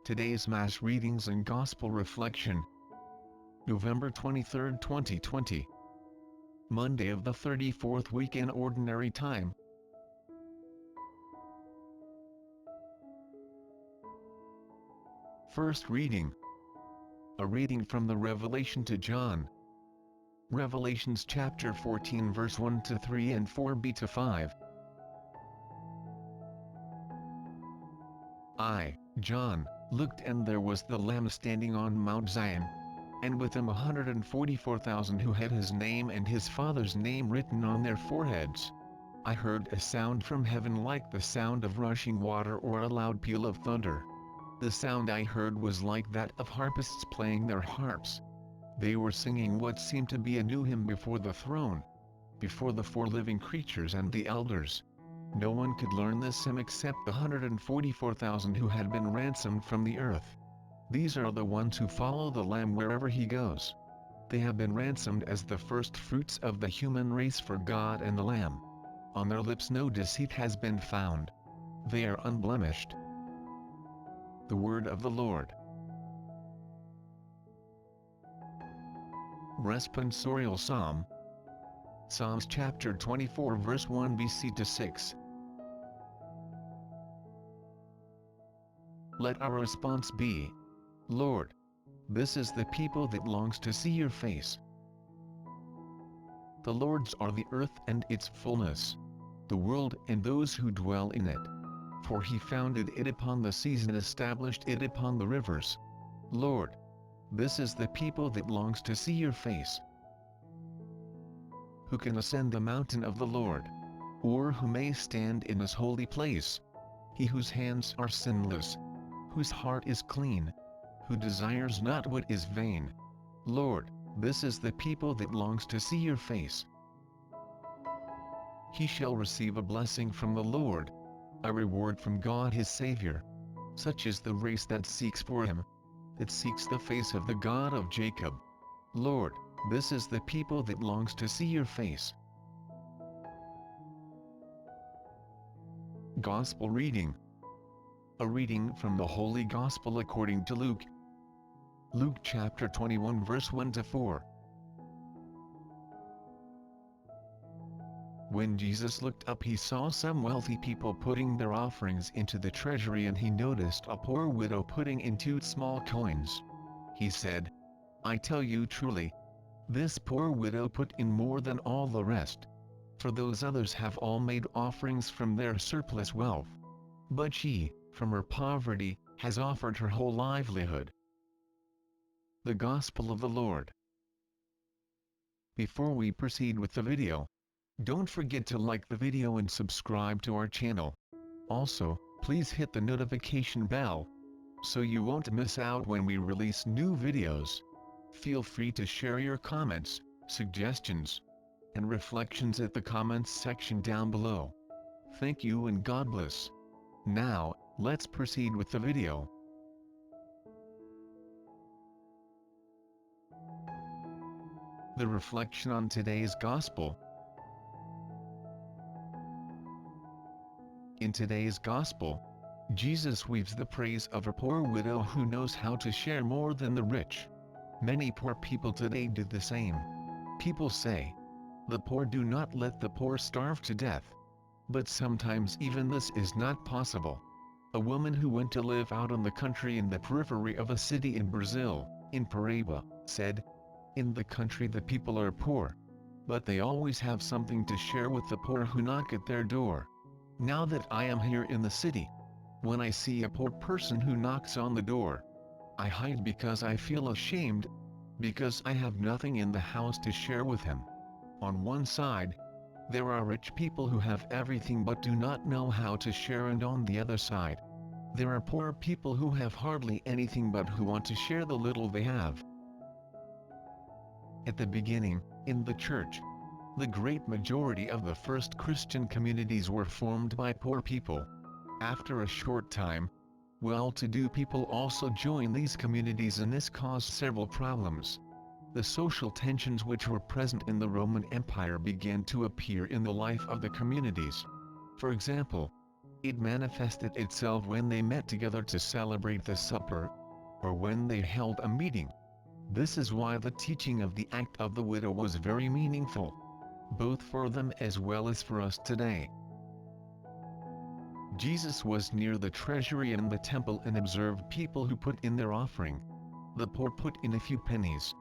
Today's Mass readings and Gospel reflection. November 23, 2020. Monday of the 34th week in Ordinary Time. First reading. A reading from the Revelation to John. Revelations chapter 14 verse 1 to 3 and 4b to 5. I, John, looked, and there was the Lamb standing on Mount Zion, and with him 144,000 who had his name and his Father's name written on their foreheads. I heard a sound from heaven like the sound of rushing water or a loud peal of thunder. The sound I heard was like that of harpists playing their harps. They were singing what seemed to be a new hymn before the throne, before the four living creatures and the elders. No one could learn this hymn except the 144,000 who had been ransomed from the earth. These are the ones who follow the Lamb wherever he goes. They have been ransomed as the first fruits of the human race for God and the Lamb. On their lips no deceit has been found. They are unblemished. The word of the Lord. Responsorial Psalm. Psalms chapter 24 verse 1 BC to 6. Let our response be, Lord, this is the people that longs to see your face. The Lord's are the earth and its fullness, the world and those who dwell in it. For he founded it upon the seas and established it upon the rivers. Lord, this is the people that longs to see your face. Who can ascend the mountain of the Lord? Or who may stand in his holy place? He whose hands are sinless, whose heart is clean, who desires not what is vain. Lord, this is the people that longs to see your face. He shall receive a blessing from the Lord, a reward from God his Savior. Such is the race that seeks for him, that seeks the face of the God of Jacob. Lord, this is the people that longs to see your face. Gospel reading. A reading from the Holy Gospel according to Luke. Luke chapter 21 verse 1 to 4. When Jesus looked up, he saw some wealthy people putting their offerings into the treasury, and he noticed a poor widow putting in 2 small coins. He said, I tell you truly, this poor widow put in more than all the rest. For those others have all made offerings from their surplus wealth. But she, from her poverty, has offered her whole livelihood. The Gospel of the Lord. Before we proceed with the video, don't forget to like the video and subscribe to our channel. Also, please hit the notification bell, so you won't miss out when we release new videos. Feel free to share your comments, suggestions, and reflections at the comments section down below. Thank you and God bless. Now, let's proceed with the video. The reflection on today's Gospel. In today's Gospel, Jesus weaves the praise of a poor widow who knows how to share more than the rich. Many poor people today do the same. People say, the poor do not let the poor starve to death. But sometimes even this is not possible. A woman who went to live out in the country in the periphery of a city in Brazil, in Paraíba, said, in the country the people are poor, but they always have something to share with the poor who knock at their door. Now that I am here in the city, when I see a poor person who knocks on the door, I hide because I feel ashamed, because I have nothing in the house to share with him. On one side, there are rich people who have everything but do not know how to share, and on the other side, there are poor people who have hardly anything but who want to share the little they have. At the beginning, in the Church, the great majority of the first Christian communities were formed by poor people. After a short time, well-to-do people also joined these communities, and this caused several problems. The social tensions which were present in the Roman Empire began to appear in the life of the communities. For example, It manifested itself when they met together to celebrate the supper, or when they held a meeting. This is why the teaching of the act of the widow was very meaningful, both for them as well as for us today. Jesus was near the treasury in the temple and observed people who put in their offering. The poor put in a few pennies.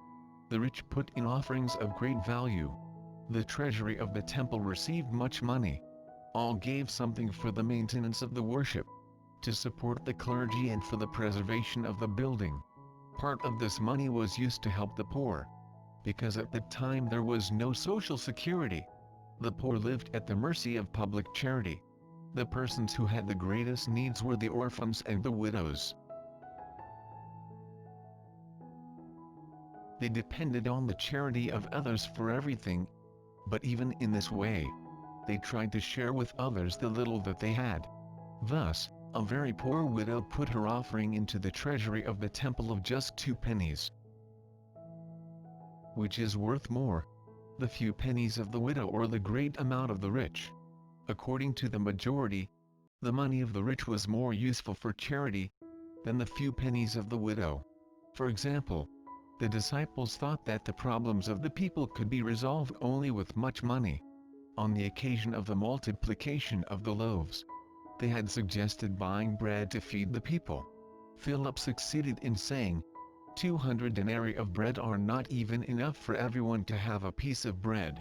The rich put in offerings of great value. The treasury of the temple received much money. All gave something for the maintenance of the worship, to support the clergy and for the preservation of the building. Part of this money was used to help the poor, because at the time there was no social security. The poor lived at the mercy of public charity. The persons who had the greatest needs were the orphans and the widows. They depended on the charity of others for everything, but even in this way, they tried to share with others the little that they had. Thus, a very poor widow put her offering into the treasury of the temple of just 2 pennies. Which is worth more, the few pennies of the widow or the great amount of the rich? According to the majority, the money of the rich was more useful for charity than the few pennies of the widow. For example, the disciples thought that the problems of the people could be resolved only with much money. On the occasion of the multiplication of the loaves, they had suggested buying bread to feed the people. Philip succeeded in saying, 200 denarii of bread are not even enough for everyone to have a piece of bread.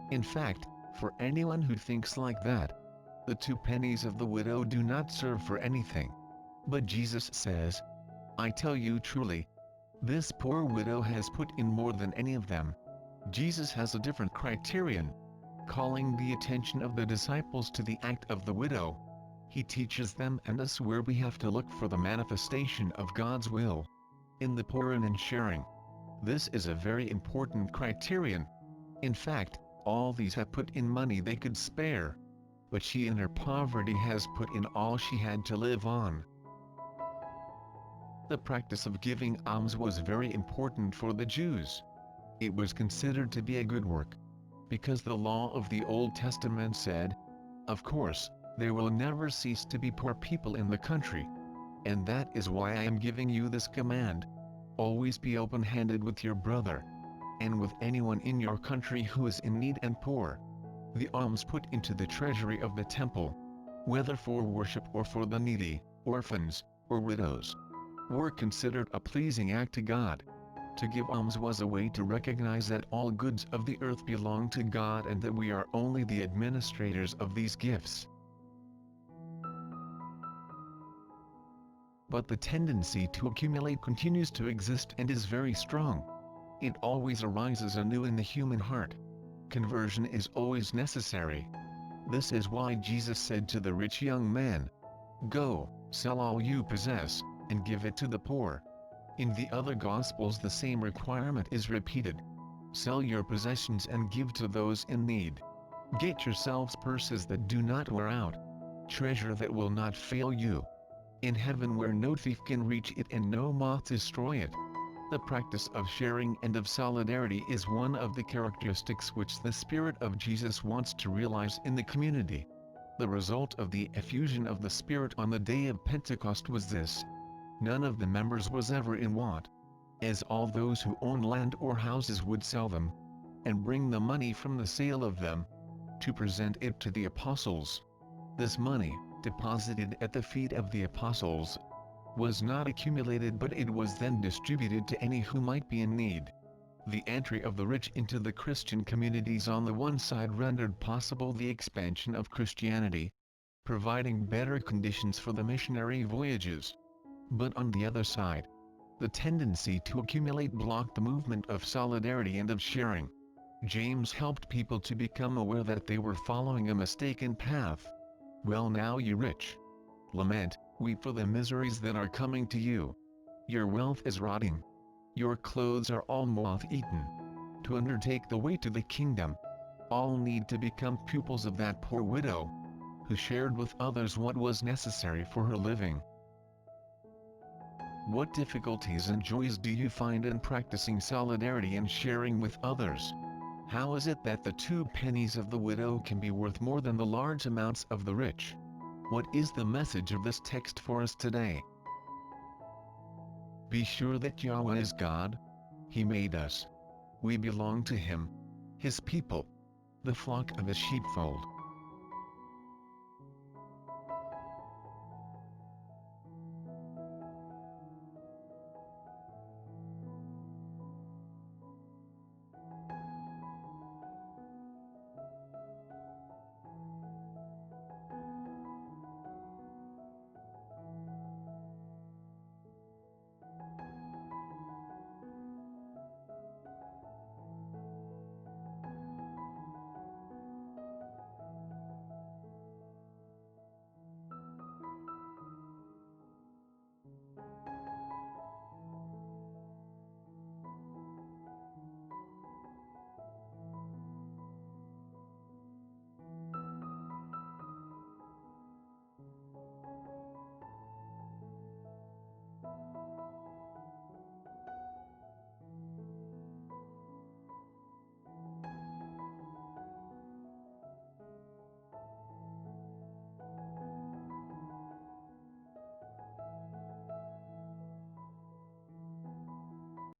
In fact, for anyone who thinks like that, the 2 pennies of the widow do not serve for anything. But Jesus says, I tell you truly, this poor widow has put in more than any of them. Jesus has a different criterion, calling the attention of the disciples to the act of the widow. He teaches them and us where we have to look for the manifestation of God's will, in the poor and in sharing. This is a very important criterion. In fact, all these have put in money they could spare, but she in her poverty has put in all she had to live on. The practice of giving alms was very important for the Jews. It was considered to be a good work, because the law of the Old Testament said, of course, there will never cease to be poor people in the country. And that is why I am giving you this command. Always be open-handed with your brother, and with anyone in your country who is in need and poor. The alms put into the treasury of the temple, whether for worship or for the needy, orphans, or widows, were considered a pleasing act to God. To give alms was a way to recognize that all goods of the earth belong to God and that we are only the administrators of these gifts. But the tendency to accumulate continues to exist and is very strong. It always arises anew in the human heart. Conversion is always necessary. This is why Jesus said to the rich young man, "Go, sell all you possess, and give it to the poor." In the other Gospels the same requirement is repeated. Sell your possessions and give to those in need. Get yourselves purses that do not wear out, treasure that will not fail you, in heaven where no thief can reach it and no moth destroy it. The practice of sharing and of solidarity is one of the characteristics which the Spirit of Jesus wants to realize in the community. The result of the effusion of the Spirit on the day of Pentecost was this: none of the members was ever in want, as all those who own land or houses would sell them, and bring the money from the sale of them, to present it to the apostles. This money, deposited at the feet of the apostles, was not accumulated but it was then distributed to any who might be in need. The entry of the rich into the Christian communities on the one side rendered possible the expansion of Christianity, providing better conditions for the missionary voyages. But on the other side, the tendency to accumulate blocked the movement of solidarity and of sharing. James helped people to become aware that they were following a mistaken path. Well now, you rich, lament, weep for the miseries that are coming to you. Your wealth is rotting. Your clothes are all moth-eaten. To undertake the way to the kingdom, all need to become pupils of that poor widow, who shared with others what was necessary for her living. What difficulties and joys do you find in practicing solidarity and sharing with others? How is it that the 2 pennies of the widow can be worth more than the large amounts of the rich? What is the message of this text for us today? Be sure that Yahweh is God. He made us. We belong to Him, His people, the flock of His sheepfold.